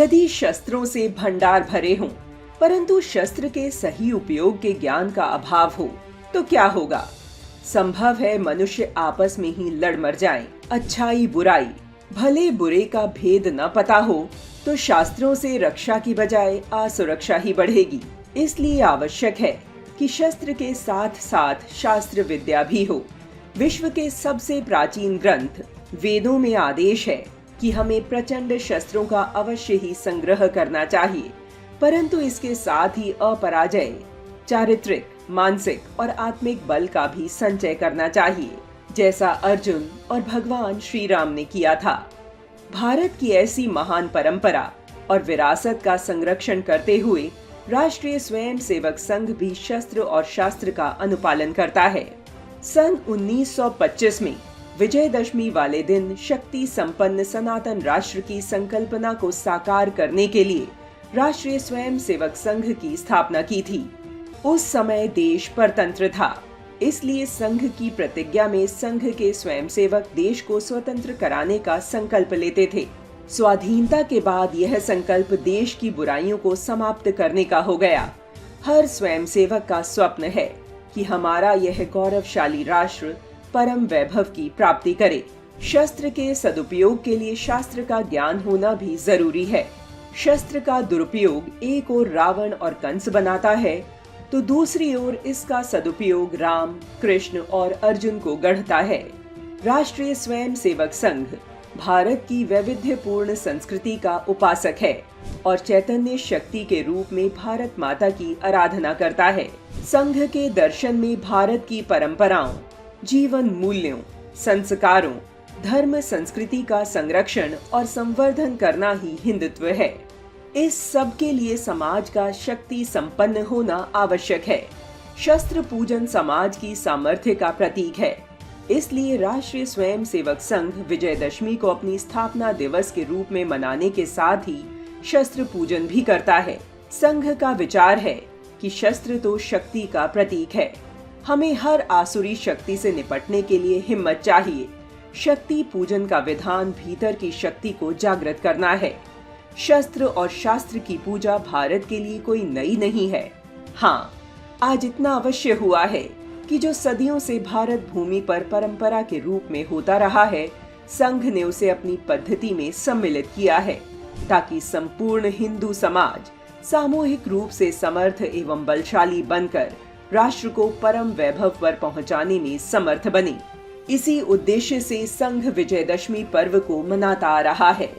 यदि शस्त्रों से भंडार भरे हों, परंतु शस्त्र के सही उपयोग के ज्ञान का अभाव हो, तो क्या होगा? संभव है मनुष्य आपस में ही लड़ मर जाएं। अच्छाई बुराई, भले बुरे का भेद न पता हो तो शास्त्रों से रक्षा की बजाय असुरक्षा ही बढ़ेगी। इसलिए आवश्यक है कि शस्त्र के साथ साथ शास्त्र विद्या भी हो। विश्व के सबसे प्राचीन ग्रंथ वेदों में आदेश है कि हमें प्रचंड शस्त्रों का अवश्य ही संग्रह करना चाहिए, परंतु इसके साथ ही अपराजय चारित्रिक, मानसिक और आत्मिक बल का भी संचय करना चाहिए, जैसा अर्जुन और भगवान श्री राम ने किया था। भारत की ऐसी महान परंपरा और विरासत का संरक्षण करते हुए राष्ट्रीय स्वयंसेवक संघ भी शस्त्र और शास्त्र का अनुपालन करता है। सन 1925 में विजयदशमी वाले दिन शक्ति संपन्न सनातन राष्ट्र की संकल्पना को साकार करने के लिए राष्ट्रीय स्वयंसेवक संघ की स्थापना की थी। उस समय देश परतंत्र था, इसलिए संघ की प्रतिज्ञा में संघ के स्वयंसेवक देश को स्वतंत्र कराने का संकल्प लेते थे। स्वाधीनता के बाद यह संकल्प देश की बुराइयों को समाप्त करने का हो गया। हर स्वयंसेवक का स्वप्न है कि हमारा यह गौरवशाली राष्ट्र परम वैभव की प्राप्ति करे। शस्त्र के सदुपयोग के लिए शास्त्र का ज्ञान होना भी जरूरी है। शस्त्र का दुरुपयोग एक ओर रावण और कंस बनाता है, तो दूसरी ओर इसका सदुपयोग राम, कृष्ण और अर्जुन को गढ़ता है। राष्ट्रीय स्वयंसेवक संघ भारत की वैविध्यपूर्ण संस्कृति का उपासक है और चैतन्य शक्ति के रूप में भारत माता की आराधना करता है। संघ के दर्शन में भारत की परंपराओं, जीवन मूल्यों, संस्कारों, धर्म संस्कृति का संरक्षण और संवर्धन करना ही हिंदुत्व है। इस सब के लिए समाज का शक्ति संपन्न होना आवश्यक है। शस्त्र पूजन समाज की सामर्थ्य का प्रतीक है। इसलिए राष्ट्रीय स्वयंसेवक संघ विजयदशमी को अपनी स्थापना दिवस के रूप में मनाने के साथ ही शस्त्र पूजन भी करता है। संघ का विचार है कि शस्त्र तो शक्ति का प्रतीक है। हमें हर आसुरी शक्ति से निपटने के लिए हिम्मत चाहिए। शक्ति पूजन का विधान भीतर की शक्ति को जागृत करना है। शस्त्र और शास्त्र की पूजा भारत के लिए कोई नई नहीं है। हाँ, आज इतना अवश्य हुआ है कि जो सदियों से भारत भूमि पर परंपरा के रूप में होता रहा है, संघ ने उसे अपनी पद्धति में सम्मिलित किया है, ताकि संपूर्ण हिंदू समाज सामूहिक रूप से समर्थ एवं बलशाली बनकर राष्ट्र को परम वैभव पर पहुंचाने में समर्थ बने। इसी उद्देश्य से संघ विजयदशमी पर्व को मनाता आ रहा है।